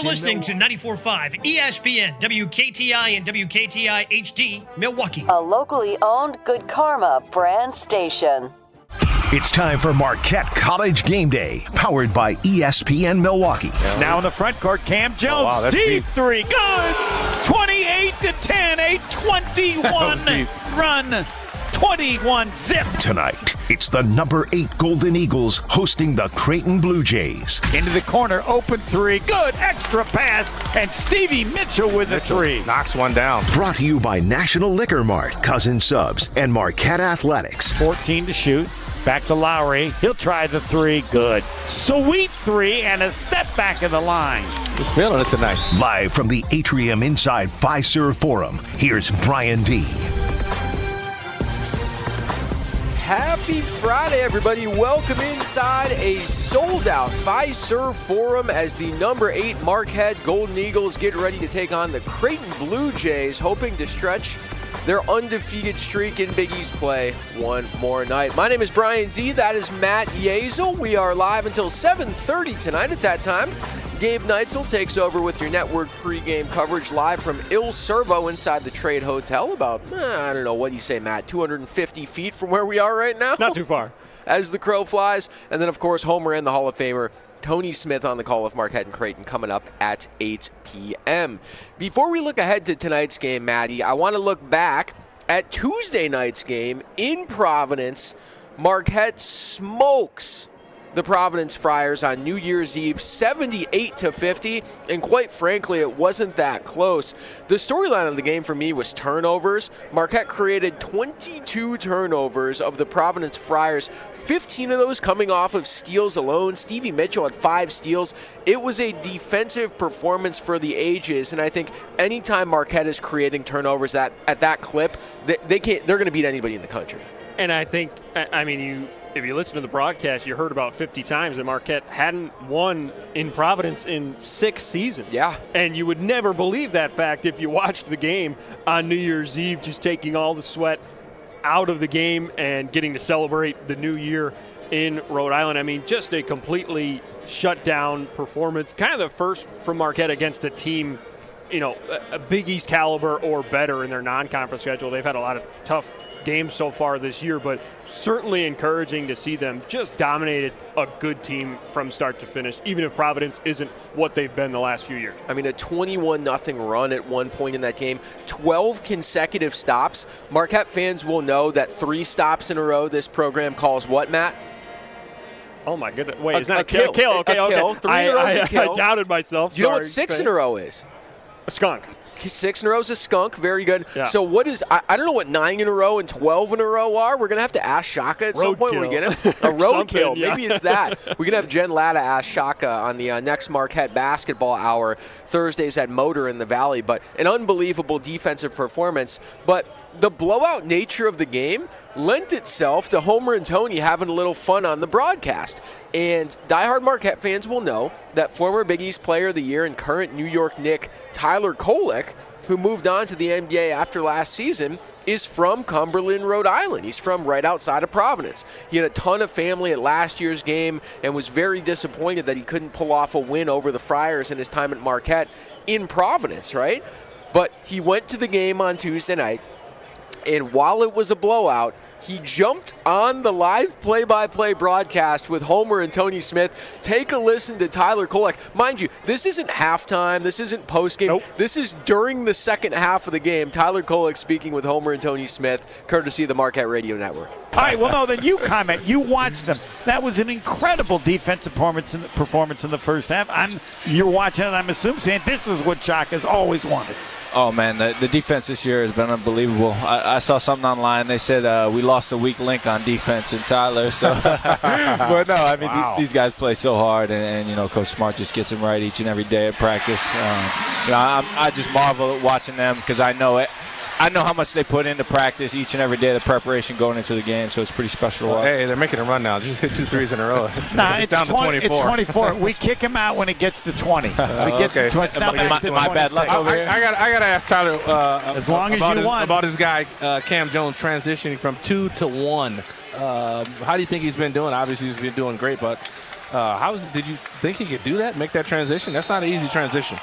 You're listening to 94.5 ESPN, WKTI and WKTI HD, Milwaukee. A locally owned Good Karma brand station. It's time for Marquette College Game Day, powered by ESPN Milwaukee. Now in the front court, Cam Jones, deep three, good! 28-10, a 21 run, 21 zip. Tonight, it's the number 8 Golden Eagles hosting the Creighton Blue Jays. Into the corner, open three, good, extra pass, and Stevie Mitchell with the three. Knocks one down. Brought to you by National Liquor Mart, Cousin Subs, and Marquette Athletics. 14 to shoot. Back to Lowry. He'll try the three. Good. Sweet three and a step back of the line. Just feeling it tonight. Live from the atrium inside Fiserv Forum, here's Brian D. Happy Friday, everybody. Welcome inside a sold-out Fiserv Forum as the number 8 Marquette Golden Eagles get ready to take on the Creighton Blue Jays, hoping to stretch their undefeated streak in Big East play one more night. My name is Brian Z. That is Matt Yazel. We are live until 7:30 tonight. At that time, Gabe Neitzel takes over with your network pregame coverage live from Il Servo inside the Trade Hotel. About, I don't know, what do you say, Matt, 250 feet from where we are right now? Not too far. As the crow flies. And then, of course, Homer and the Hall of Famer Tony Smith on the call of Marquette and Creighton coming up at 8 p.m. Before we look ahead to tonight's game, Maddie, I want to look back at Tuesday night's game in Providence. Marquette smokes the Providence Friars on New Year's Eve, 78-50, and quite frankly, it wasn't that close. The storyline of the game for me was turnovers. Marquette created 22 turnovers of the Providence Friars, 15 of those coming off of steals alone. Stevie Mitchell had 5 steals. It was a defensive performance for the ages, and I think anytime Marquette is creating turnovers at that clip, they're going to beat anybody in the country. And I think, if you listen to the broadcast, you heard about 50 times that Marquette hadn't won in Providence in 6 seasons. Yeah. And you would never believe that fact if you watched the game on New Year's Eve, just taking all the sweat out of the game and getting to celebrate the new year in Rhode Island. Just a completely shut down performance. Kind of the first from Marquette against a team, a Big East caliber or better in their non-conference schedule. They've had a lot of tough games so far this year, but certainly encouraging to see them just dominated a good team from start to finish, even if Providence isn't what they've been the last few years. A 21-0 run at one point in that game, 12 consecutive stops. Marquette fans will know that 3 stops in a row this program calls what, Matt? Oh my goodness. Wait, is that a kill? Kill. Okay, a kill. 3 in a row is a kill. I doubted myself. Do you know what 6 in a row is? A skunk. 6 in a row is a skunk. Very good. Yeah. So what is, I don't know what 9 in a row and 12 in a row are. We're going to have to ask Shaka at some point when we get him. A roadkill. Yeah. Maybe it's that. We're going to have Jen Latta ask Shaka on the next Marquette basketball hour. Thursdays at Motor in the Valley. But an unbelievable defensive performance. But the blowout nature of the game lent itself to Homer and Tony having a little fun on the broadcast. And diehard Marquette fans will know that former Big East Player of the Year and current New York Knick Tyler Kolek, who moved on to the NBA after last season, is from Cumberland, Rhode Island. He's from right outside of Providence. He had a ton of family at last year's game and was very disappointed that he couldn't pull off a win over the Friars in his time at Marquette in Providence, right? But he went to the game on Tuesday night, and while it was a blowout, he jumped on the live play-by-play broadcast with Homer and Tony Smith. Take a listen to Tyler Kolek. Mind you, this isn't halftime. This isn't postgame. Nope. This is during the second half of the game. Tyler Kolek speaking with Homer and Tony Smith, courtesy of the Marquette Radio Network. All right, well, no, then you comment. You watched them. That was an incredible defensive performance in the first half. You're watching it, I'm assuming, saying this is what Shaka's always wanted. Oh, man, the defense this year has been unbelievable. I saw something online. They said we lost a weak link on defense in Tyler. So, but no, Wow. These guys play so hard, and Coach Smart just gets them right each and every day at practice. I just marvel at watching them because I know it. I know how much they put into practice each and every day, the preparation going into the game, so it's pretty special to watch. Hey, they're making a run now. Just hit 2 threes in a row. It's down to 24. It's 24. We kick him out when it gets to 20. It gets to 20. It's not back to my bad luck over here. I got to ask Tyler as long as you want about his guy Cam Jones transitioning from 2 to 1. How do you think he's been doing? Obviously, he's been doing great, but Did you think he could do that, make that transition? That's not an easy transition.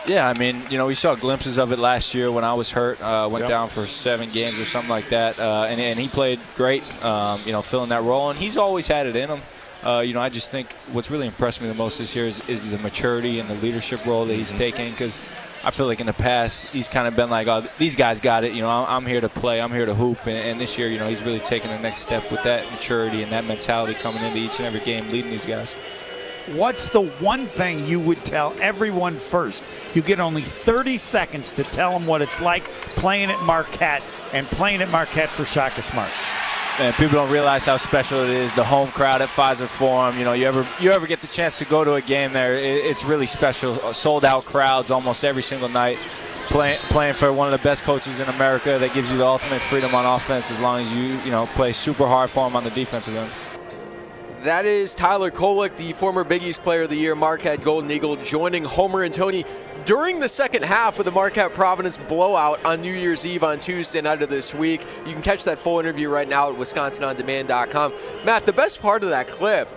Yeah, I mean, we saw glimpses of it last year when I was hurt. Went down for 7 games or something like that, and he played great, filling that role. And he's always had it in him. I just think what's really impressed me the most this year is the maturity and the leadership role that he's taking, because I feel like in the past he's kind of been like, oh, these guys got it. I'm here to play. I'm here to hoop. And this year, he's really taking the next step with that maturity and that mentality coming into each and every game, leading these guys. What's the one thing you would tell everyone first? You get only 30 seconds to tell them what it's like playing at Marquette and playing at Marquette for Shaka Smart. And people don't realize how special it is. The home crowd at Pfizer Forum. You ever get the chance to go to a game there? It's really special. Sold out crowds almost every single night. Playing for one of the best coaches in America that gives you the ultimate freedom on offense as long as you play super hard for him on the defensive end. That is Tyler Kolek, the former Big East Player of the Year, Marquette Golden Eagle, joining Homer and Tony during the second half of the Marquette-Providence blowout on New Year's Eve on Tuesday night of this week. You can catch that full interview right now at WisconsinOnDemand.com. Matt, the best part of that clip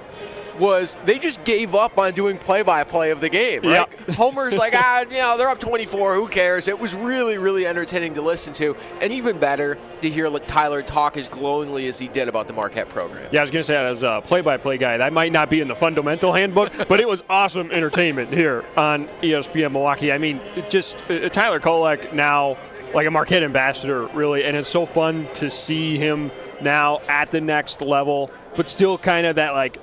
was they just gave up on doing play-by-play of the game, right? Yep. Homer's like, they're up 24, who cares? It was really, really entertaining to listen to, and even better to hear Tyler talk as glowingly as he did about the Marquette program. Yeah, I was going to say, as a play-by-play guy, that might not be in the fundamental handbook, but it was awesome entertainment here on ESPN Milwaukee. I mean, just Tyler Kolek now like a Marquette ambassador, really, and it's so fun to see him now at the next level, but still kind of that, like,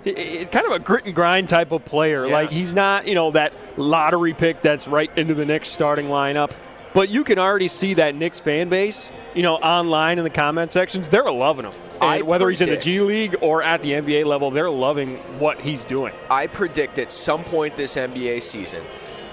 kind of a grit and grind type of player. Yeah. Like, he's not, that lottery pick that's right into the Knicks starting lineup. But you can already see that Knicks fan base, online in the comment sections, they're loving him. And whether he's in the G League or at the NBA level, they're loving what he's doing. I predict at some point this NBA season,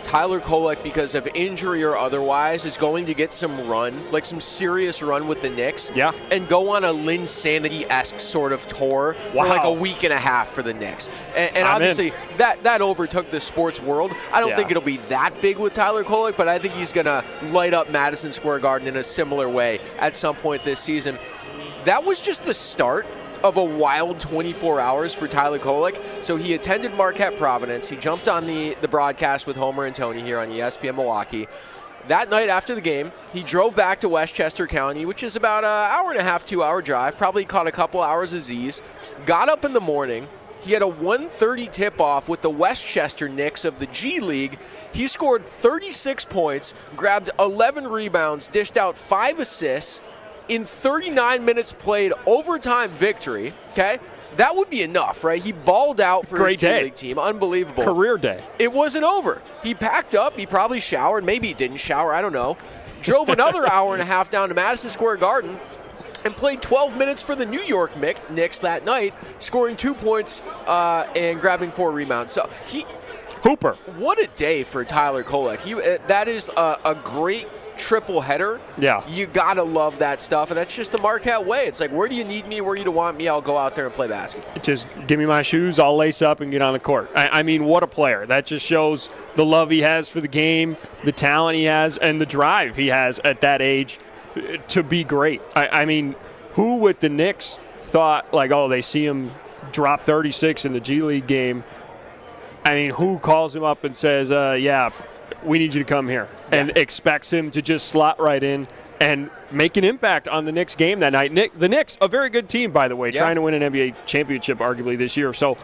Tyler Kolek, because of injury or otherwise, is going to get some run, like some serious run with the Knicks, and go on a Lynn Sanity-esque sort of tour for like a week and a half for the Knicks. And obviously, that overtook the sports world. I don't think it'll be that big with Tyler Kolek, but I think he's going to light up Madison Square Garden in a similar way at some point this season. That was just the start of a wild 24 hours for Tyler Kolek. So he attended Marquette Providence. He jumped on the broadcast with Homer and Tony here on ESPN Milwaukee. That night after the game, he drove back to Westchester County, which is about an hour and a half, 2-hour drive. Probably caught a couple hours of Z's. Got up in the morning. He had a 1:30 tip-off with the Westchester Knicks of the G League. He scored 36 points, grabbed 11 rebounds, dished out 5 assists, in 39 minutes played, overtime victory, okay? That would be enough, right? He balled out for his G League team. Unbelievable. Career day. It wasn't over. He packed up. He probably showered. Maybe he didn't shower. I don't know. Drove another hour and a half down to Madison Square Garden and played 12 minutes for the New York Knicks that night, scoring 2 points and grabbing 4 rebounds. So Hooper. What a day for Tyler Kolek. That is a great triple header. Yeah. You got to love that stuff, and that's just the Marquette way. It's like, where do you need me? Where do you want me? I'll go out there and play basketball. Just give me my shoes, I'll lace up and get on the court. I mean, what a player. That just shows the love he has for the game, the talent he has, and the drive he has at that age to be great. I mean, who with the Knicks thought, like, oh, they see him drop 36 in the G League game. I mean, who calls him up and says, we need you to come here, and expects him to just slot right in and make an impact on the Knicks game that night. The Knicks, a very good team, by the way, trying to win an NBA championship arguably this year. So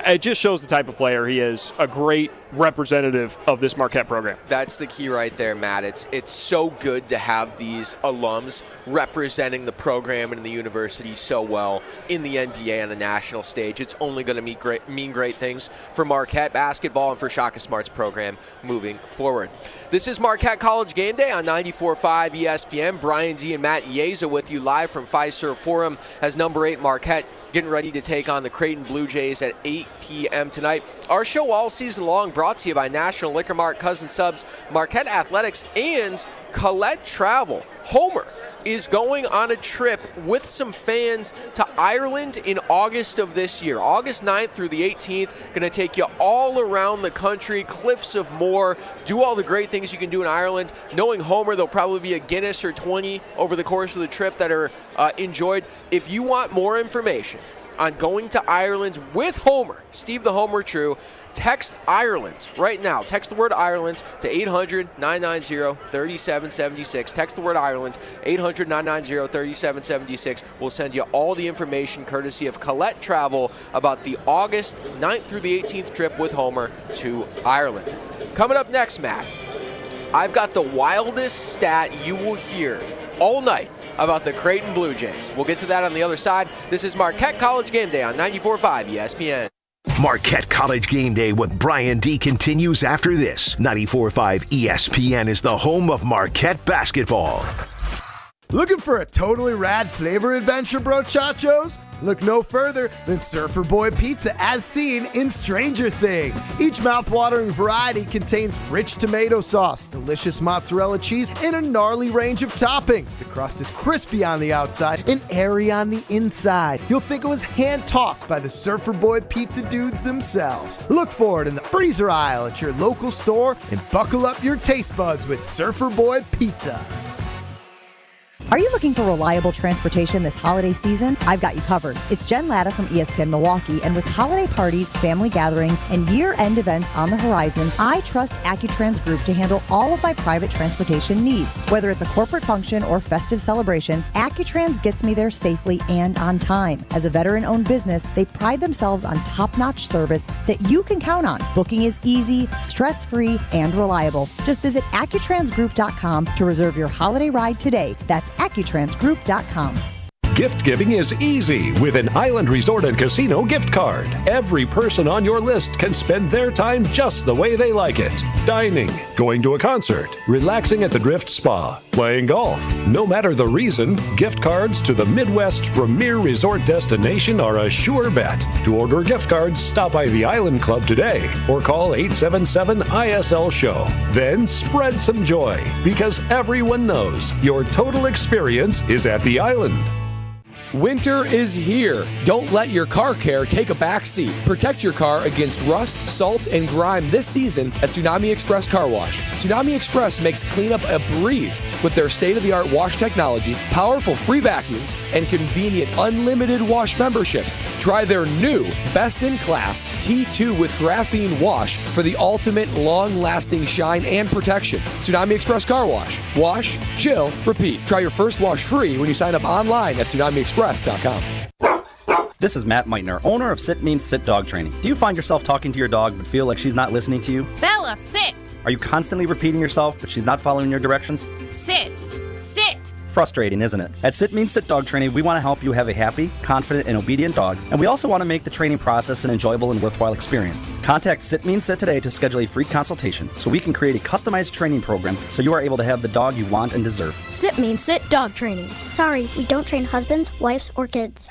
it just shows the type of player he is, a great representative of this Marquette program. That's the key right there, Matt. It's so good to have these alums representing the program and the university so well in the NBA on the national stage. It's only going to mean great things for Marquette basketball and for Shaka Smart's program moving forward. This is Marquette College Game Day on 94.5 ESPN. Brian D. and Matt Yeza with you live from Pfizer Forum as number 8 Marquette getting ready to take on the Creighton Blue Jays at 8 p.m. tonight. Our show all season long brought to you by National Liquor Mart, Cousin Subs, Marquette Athletics, and Colette Travel. Homer is going on a trip with some fans to Ireland in August of this year. August 9th through the 18th. Going to take you all around the country, Cliffs of Moher, do all the great things you can do in Ireland. Knowing Homer, there'll probably be a Guinness or 20 over the course of the trip that are enjoyed. If you want more information on going to Ireland with Homer. Steve the Homer True. Text Ireland right now. Text the word Ireland to 800-990-3776. Text the word Ireland, 800-990-3776. We'll send you all the information courtesy of Colette Travel about the August 9th through the 18th trip with Homer to Ireland. Coming up next, Matt, I've got the wildest stat you will hear all night about the Creighton Blue Jays. We'll get to that on the other side. This is Marquette College Game Day on 94.5 ESPN. Marquette College Game Day with Brian D continues after this. 94.5 ESPN is the home of Marquette basketball. Looking for a totally rad flavor adventure, brochachos? Look no further than Surfer Boy Pizza as seen in Stranger Things. Each mouth-watering variety contains rich tomato sauce, delicious mozzarella cheese, and a gnarly range of toppings. The crust is crispy on the outside and airy on the inside. You'll think it was hand-tossed by the Surfer Boy Pizza dudes themselves. Look for it in the freezer aisle at your local store and buckle up your taste buds with Surfer Boy Pizza. Are you looking for reliable transportation this holiday season? I've got you covered. It's Jen Latta from ESPN Milwaukee, and with holiday parties, family gatherings, and year-end events on the horizon, I trust AccuTrans Group to handle all of my private transportation needs. Whether it's a corporate function or festive celebration, AccuTrans gets me there safely and on time. As a veteran-owned business, they pride themselves on top-notch service that you can count on. Booking is easy, stress-free, and reliable. Just visit AccuTransGroup.com to reserve your holiday ride today. That's AccuTransGroup.com. Gift giving is easy with an Island Resort and Casino gift card. Every person on your list can spend their time just the way they like it. Dining, going to a concert, relaxing at the Drift Spa, playing golf. No matter the reason, gift cards to the Midwest's premier resort destination are a sure bet. To order gift cards, stop by the Island Club today or call 877-ISL-SHOW. Then spread some joy because everyone knows your total experience is at the Island. Winter is here. Don't let your car care take a backseat. Protect your car against rust, salt, and grime this season at Tsunami Express Car Wash. Tsunami Express makes cleanup a breeze with their state-of-the-art wash technology, powerful free vacuums, and convenient unlimited wash memberships. Try their new best-in-class T2 with graphene wash for the ultimate long-lasting shine and protection. Tsunami Express Car Wash. Wash, chill, repeat. Try your first wash free when you sign up online at TsunamiExpress.com. This is Matt Meitner, owner of Sit Means Sit Dog Training. Do you find yourself talking to your dog but feel like she's not listening to you? Bella, sit! Are you constantly repeating yourself but she's not following your directions? Sit! Sit! Frustrating, isn't it? At Sit Means Sit Dog Training, we want to help you have a happy, confident, and obedient dog, and we also want to make the training process an enjoyable and worthwhile experience. Contact Sit Means Sit today to schedule a free consultation so we can create a customized training program so you are able to have the dog you want and deserve. Sit Means Sit Dog Training. Sorry, we don't train husbands, wives, or kids.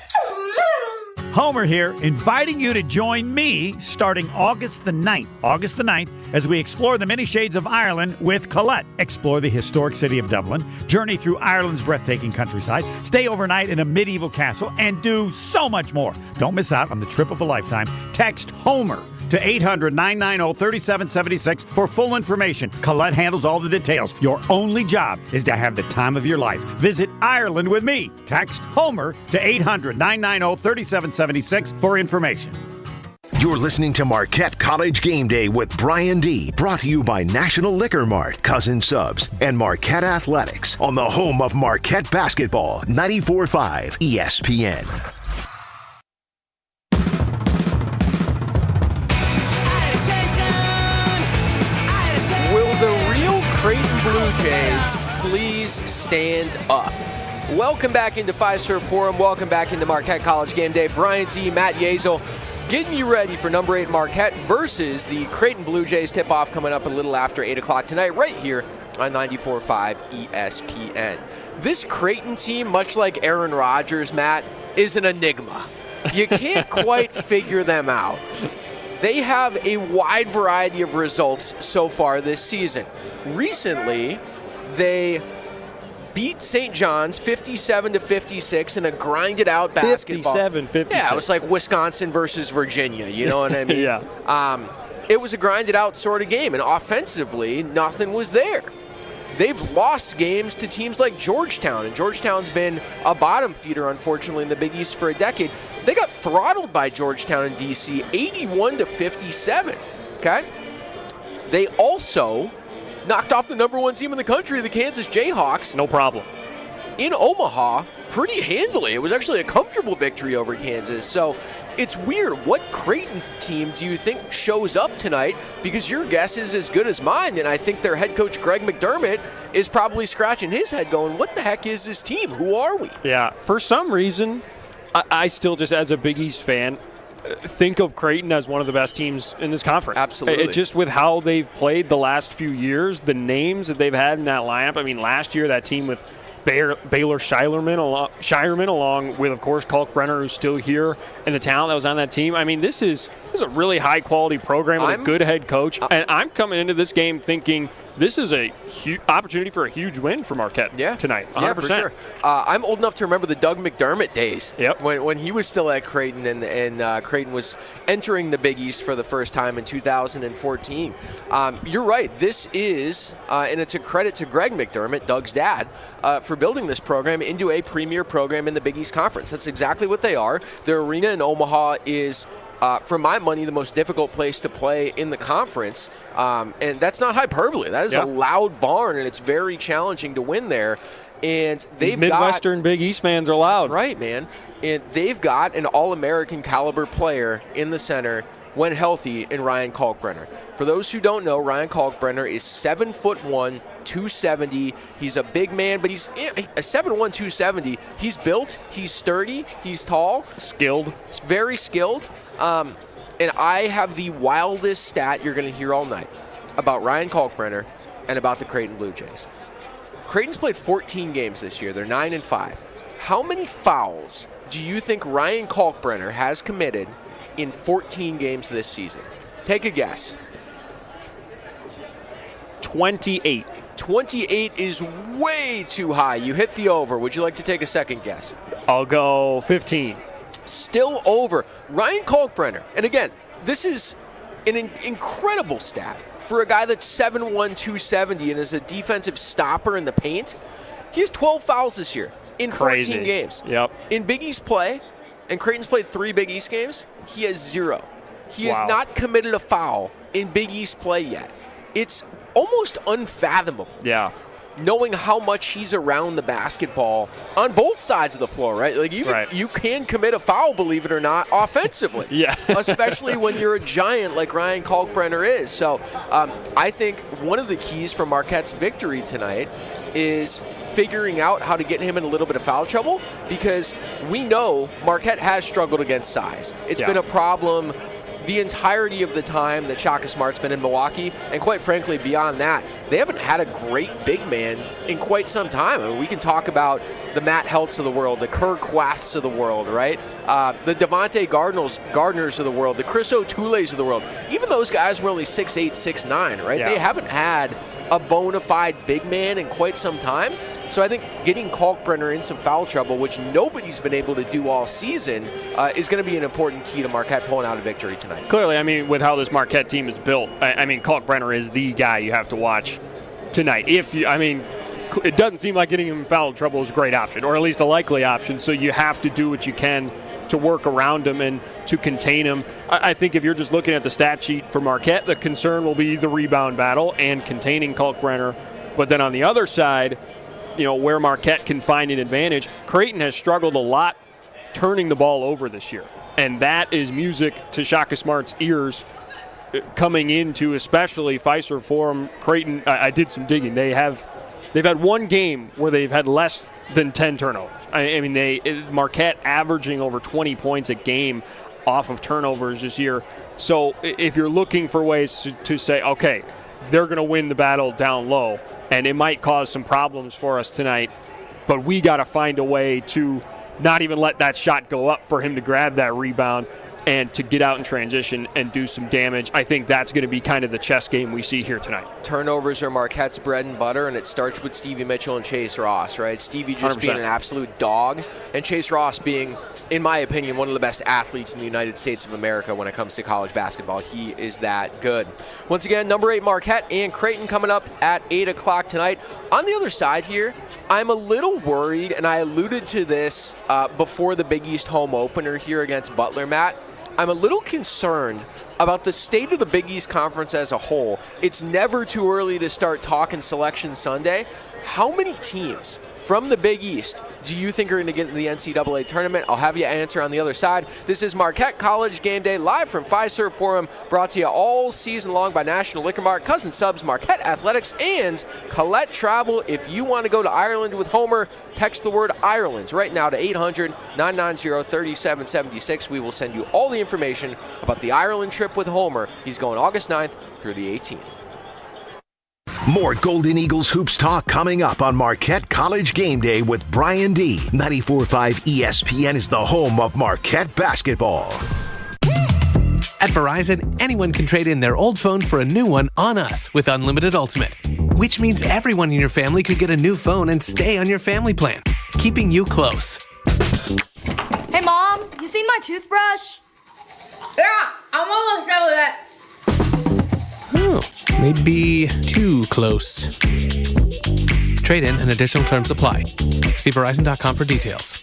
Homer here, inviting you to join me starting August the 9th, as we explore the many shades of Ireland with Colette. Explore the historic city of Dublin, journey through Ireland's breathtaking countryside, stay overnight in a medieval castle, and do so much more. Don't miss out on the trip of a lifetime. Text Homer to 800-990-3776 for full information. Colette handles all the details. Your only job is to have the time of your life. Visit Ireland with me. Text Homer to 800-990-3776 for information. You're listening to Marquette College Game Day with Brian D. Brought to you by National Liquor Mart, Cousin Subs, and Marquette Athletics on the home of Marquette basketball, 94.5 ESPN. Creighton Blue Jays, please stand up. Welcome back into Fiserv Forum. Welcome back into Marquette College Game Day. Brian Z, Matt Yazel, getting you ready for number 8 Marquette versus the Creighton Blue Jays. Tip-off coming up a little after 8 o'clock tonight right here on 94.5 ESPN. This Creighton team, much like Aaron Rodgers, Matt, is an enigma. You can't quite figure them out. They have a wide variety of results so far this season. Recently, they beat St. John's 57-56 in a grinded-out basketball. 57-56. Yeah, it was like Wisconsin versus Virginia, you know what I mean? Yeah. It was a grinded-out sort of game, and offensively, nothing was there. They've lost games to teams like Georgetown, and Georgetown's been a bottom feeder, unfortunately, in the Big East for a decade. They got throttled by Georgetown and DC 81-57. Okay? They also knocked off the number 1 team in the country, the Kansas Jayhawks. No problem. In Omaha, pretty handily. It was actually a comfortable victory over Kansas. So it's weird. What Creighton team do you think shows up tonight? Because your guess is as good as mine, and I think their head coach, Greg McDermott, is probably scratching his head going, what the heck is this team? Who are we? Yeah, for some reason, I still just, as a Big East fan, think of Creighton as one of the best teams in this conference. Absolutely. It just with how they've played the last few years, the names that they've had in that lineup. I mean, last year, that team with Baylor Shireman, along with, of course, Kalkbrenner, who's still here, and the talent that was on that team. I mean, this is a really high-quality program with a good head coach, and I'm coming into this game thinking this is a opportunity for a huge win for Marquette tonight. 100%. Yeah, for sure. I'm old enough to remember the Doug McDermott days when he was still at Creighton, and Creighton was entering the Big East for the first time in 2014. You're right. This is, and it's a credit to Greg McDermott, Doug's dad, for building this program into a premier program in the Big East Conference. That's exactly what they are. Their arena in Omaha is, for my money, the most difficult place to play in the conference. And that's not hyperbole. That is a loud barn, and it's very challenging to win there. And they've Midwestern Big East fans are loud. That's right, man. And they've got an All-American caliber player in the center when healthy in Ryan Kalkbrenner. For those who don't know, Ryan Kalkbrenner is 7'1", 270. He's a big man, but he's a 7'1", 270. He's built, he's sturdy, he's tall. Skilled. He's very skilled. And I have the wildest stat you're going to hear all night about Ryan Kalkbrenner and about the Creighton Blue Jays. Creighton's played 14 games this year. They're 9-5. How many fouls do you think Ryan Kalkbrenner has committed in 14 games this season? Take a guess. 28. 28 is way too high. You hit the over. Would you like to take a second guess? I'll go 15. Still over. Ryan Kalkbrenner, and again, this is an incredible stat for a guy that's 7'1", 270 and is a defensive stopper in the paint. He has 12 fouls this year in 14 games. Yep. In Big East play, and Creighton's played 3 Big East games, he has 0. He has not committed a foul in Big East play yet. It's almost unfathomable. Yeah. Knowing how much he's around the basketball on both sides of the floor, right? Like you can commit a foul, believe it or not, offensively. Yeah. Especially when you're a giant like Ryan Kalkbrenner is. So I think one of the keys for Marquette's victory tonight is figuring out how to get him in a little bit of foul trouble, because we know Marquette has struggled against size. It's been a problem the entirety of the time that Shaka Smart's been in Milwaukee, and quite frankly, beyond that, they haven't had a great big man in quite some time. I mean, we can talk about the Matt Helts of the world, the Kerr Quaths of the world, right? The Devontae Gardners of the world, the Chris O'Toules of the world. Even those guys were only 6'8", 6'9", right? Yeah. They haven't had a bona fide big man in quite some time. So I think getting Kalkbrenner in some foul trouble, which nobody's been able to do all season, is going to be an important key to Marquette pulling out a victory tonight. Clearly, I mean, with how this Marquette team is built, I mean, Kalkbrenner is the guy you have to watch tonight. It doesn't seem like getting him in foul trouble is a great option, or at least a likely option, so you have to do what you can to work around him and to contain him. I think if you're just looking at the stat sheet for Marquette, the concern will be the rebound battle and containing Kalkbrenner. But then on the other side, you know, where Marquette can find an advantage, Creighton has struggled a lot turning the ball over this year. And that is music to Shaka Smart's ears coming into especially Fiserv Forum. Creighton, I did some digging. They've had one game where they've had less than 10 turnovers. I mean, Marquette averaging over 20 points a game off of turnovers this year. So if you're looking for ways to say, okay, they're going to win the battle down low, and it might cause some problems for us tonight, but we got to find a way to not even let that shot go up for him to grab that rebound. and to get out in transition and do some damage. I think that's going to be kind of the chess game we see here tonight. Turnovers are Marquette's bread and butter, and it starts with Stevie Mitchell and Chase Ross, right? Stevie just 100%. being an absolute dog, and Chase Ross being, in my opinion, one of the best athletes in the United States of America when it comes to college basketball. He is that good. Once again, number 8 Marquette and Creighton coming up at 8 o'clock tonight. On the other side here, I'm a little worried, and I alluded to this before the Big East home opener here against Butler, Matt. I'm a little concerned about the state of the Big East Conference as a whole. It's never too early to start talking Selection Sunday. How many teams from the Big East do you think are going to get in the NCAA tournament? I'll have you answer on the other side. This is Marquette College Game Day live from Fiserv Forum, brought to you all season long by National Liquor Mart, Cousin Subs, Marquette Athletics, and Colette Travel. If you want to go to Ireland with Homer, text the word Ireland right now to 800-990-3776. We will send you all the information about the Ireland trip with Homer. He's going August 9th through the 18th. More Golden Eagles hoops talk coming up on Marquette College Game Day with Brian D. 94.5 ESPN is the home of Marquette basketball. At Verizon, anyone can trade in their old phone for a new one on us with Unlimited Ultimate, which means everyone in your family could get a new phone and stay on your family plan, keeping you close. Hey, Mom, you seen my toothbrush? Yeah, I'm almost done with it. Oh, maybe too close. Trade in and additional terms apply. See Verizon.com for details.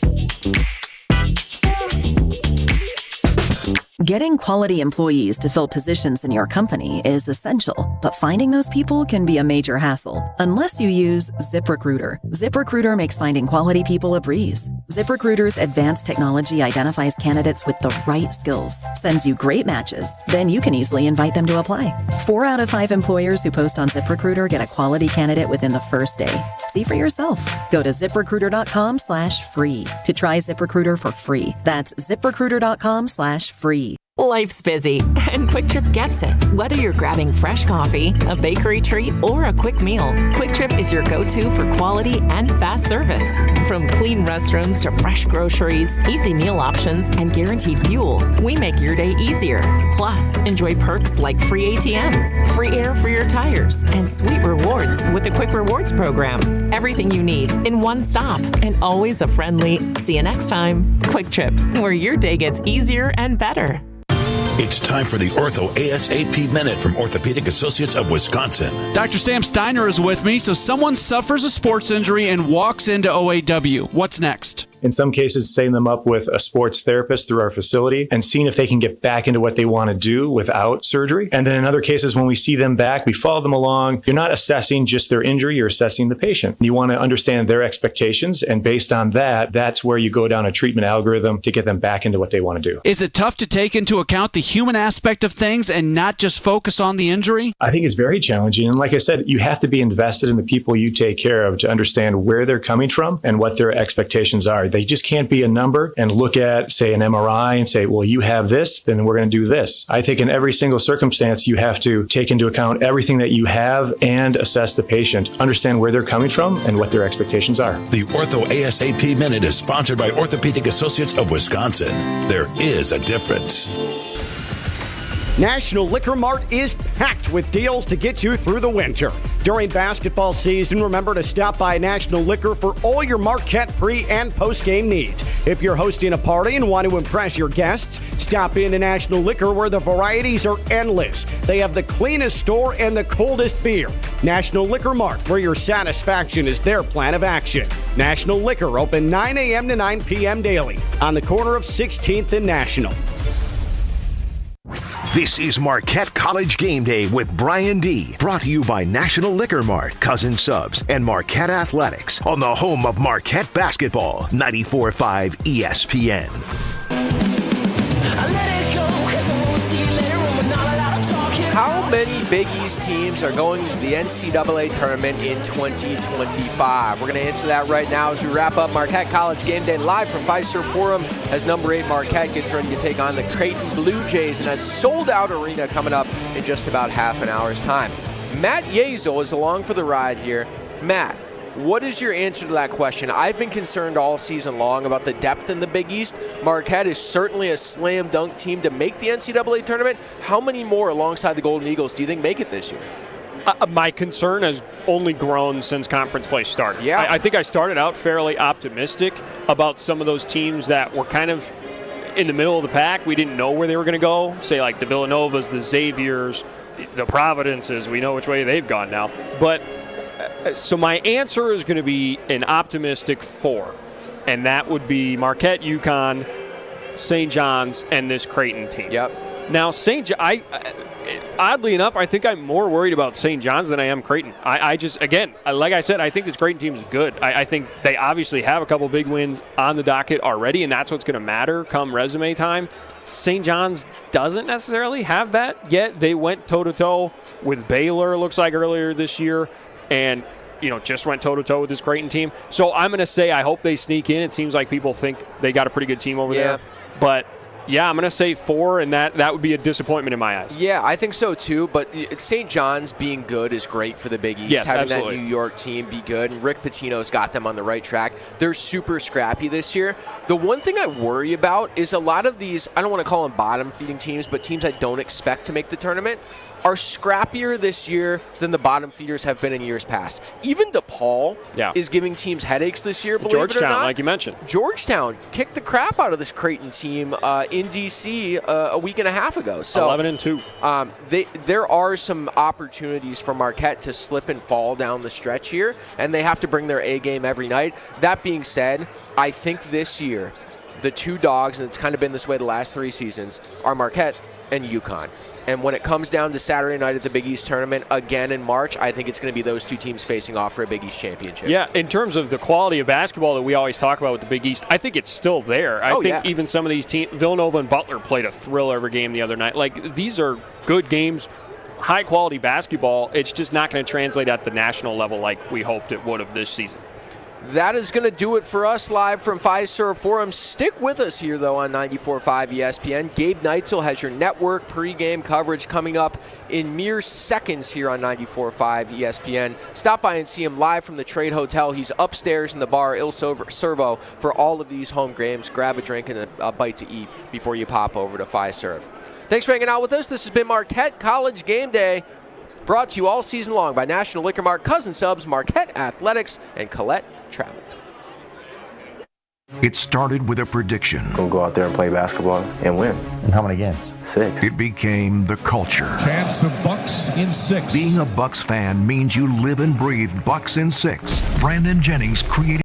Getting quality employees to fill positions in your company is essential, but finding those people can be a major hassle unless you use ZipRecruiter. ZipRecruiter makes finding quality people a breeze. ZipRecruiter's advanced technology identifies candidates with the right skills, sends you great matches, then you can easily invite them to apply. 4 out of 5 employers who post on ZipRecruiter get a quality candidate within the first day. See for yourself. Go to ZipRecruiter.com/free to try ZipRecruiter for free. That's ZipRecruiter.com/free. Life's busy, and Quick Trip gets it. Whether you're grabbing fresh coffee, a bakery treat, or a quick meal, Quick Trip is your go-to for quality and fast service. From clean restrooms to fresh groceries, easy meal options, and guaranteed fuel, we make your day easier. Plus, enjoy perks like free ATMs, free air for your tires, and sweet rewards with the Quick Rewards program. Everything you need in one stop, and always a friendly, see you next time, Quick Trip, where your day gets easier and better. It's time for the Ortho ASAP Minute from Orthopedic Associates of Wisconsin. Dr. Sam Steiner is with me. So someone suffers a sports injury and walks into OAW. What's next? In some cases, setting them up with a sports therapist through our facility and seeing if they can get back into what they want to do without surgery. And then in other cases, when we see them back, we follow them along. You're not assessing just their injury, you're assessing the patient. You want to understand their expectations, and based on that, that's where you go down a treatment algorithm to get them back into what they want to do. Is it tough to take into account the human aspect of things and not just focus on the injury? I think it's very challenging. And like I said, you have to be invested in the people you take care of to understand where they're coming from and what their expectations are. They just can't be a number and look at, say, an MRI and say, well, you have this, then we're going to do this. I think in every single circumstance, you have to take into account everything that you have and assess the patient, understand where they're coming from and what their expectations are. The Ortho ASAP Minute is sponsored by Orthopedic Associates of Wisconsin. There is a difference. National Liquor Mart is packed with deals to get you through the winter. During basketball season, remember to stop by National Liquor for all your Marquette pre- and post-game needs. If you're hosting a party and want to impress your guests, stop in to National Liquor where the varieties are endless. They have the cleanest store and the coldest beer. National Liquor Mart, where your satisfaction is their plan of action. National Liquor, open 9 a.m. to 9 p.m. daily on the corner of 16th and National. This is Marquette College Game Day with Brian D. Brought to you by National Liquor Mart, Cousin Subs, and Marquette Athletics on the home of Marquette basketball, 94.5 ESPN. How many Big East teams are going to the NCAA tournament in 2025? We're going to answer that right now as we wrap up Marquette College Game Day live from Fiserv Forum as number 8 Marquette gets ready to take on the Creighton Blue Jays in a sold-out arena coming up in just about half an hour's time. Matt Yazel is along for the ride here. Matt, What is your answer to that question? I've been concerned all season long about the depth in the Big East. Marquette is certainly a slam dunk team to make the NCAA tournament. How many more alongside the Golden Eagles do you think make it this year? My concern has only grown since conference play started. Yeah. I think I started out fairly optimistic about some of those teams that were kind of in the middle of the pack. We didn't know where they were going to go. Say like the Villanovas, the Xaviers, the Providences. We know which way they've gone now. But so my answer is going to be an optimistic 4, and that would be Marquette, UConn, St. John's, and this Creighton team. Yep. Now, oddly enough, I think I'm more worried about St. John's than I am Creighton. I just, again, like I said, I think this Creighton team is good. I think they obviously have a couple big wins on the docket already, and that's what's going to matter come resume time. St. John's doesn't necessarily have that yet. They went toe-to-toe with Baylor, looks like, earlier this year, and just went toe-to-toe with this Creighton team. So I'm going to say I hope they sneak in. It seems like people think they got a pretty good team over there. But, yeah, I'm going to say 4, and that would be a disappointment in my eyes. Yeah, I think so too, but St. John's being good is great for the Big East. Yes, having absolutely. that New York team be good, and Rick Pitino's got them on the right track. They're super scrappy this year. The one thing I worry about is a lot of these, I don't want to call them bottom-feeding teams, but teams I don't expect to make the tournament, are scrappier this year than the bottom feeders have been in years past. Even DePaul is giving teams headaches this year, believe it or not. Like you mentioned. Georgetown kicked the crap out of this Creighton team in D.C. A week and a half ago. So 11-2. There are some opportunities for Marquette to slip and fall down the stretch here, and they have to bring their A game every night. That being said, I think this year the 2 dogs, and it's kind of been this way the last 3 seasons, are Marquette and UConn. And when it comes down to Saturday night at the Big East tournament again in March, I think it's going to be those 2 teams facing off for a Big East championship. Yeah, in terms of the quality of basketball that we always talk about with the Big East, I think it's still there. I think even some of these teams, Villanova and Butler played a thriller every game the other night. Like, these are good games, high-quality basketball. It's just not going to translate at the national level like we hoped it would have this season. That is going to do it for us live from Fiserv Forum. Stick with us here, though, on 94.5 ESPN. Gabe Neitzel has your network pregame coverage coming up in mere seconds here on 94.5 ESPN. Stop by and see him live from the Trade Hotel. He's upstairs in the bar Il Servo for all of these home games. Grab a drink and a bite to eat before you pop over to Fiserv. Thanks for hanging out with us. This has been Marquette College Game Day, brought to you all season long by National Liquor Mart, Cousin Subs, Marquette Athletics, and Colette Travel. It started with a prediction. We'll go out there and play basketball and win. And how many games? 6. It became the culture. Chance of Bucks in 6. Being a Bucks fan means you live and breathe Bucks in 6. Brandon Jennings created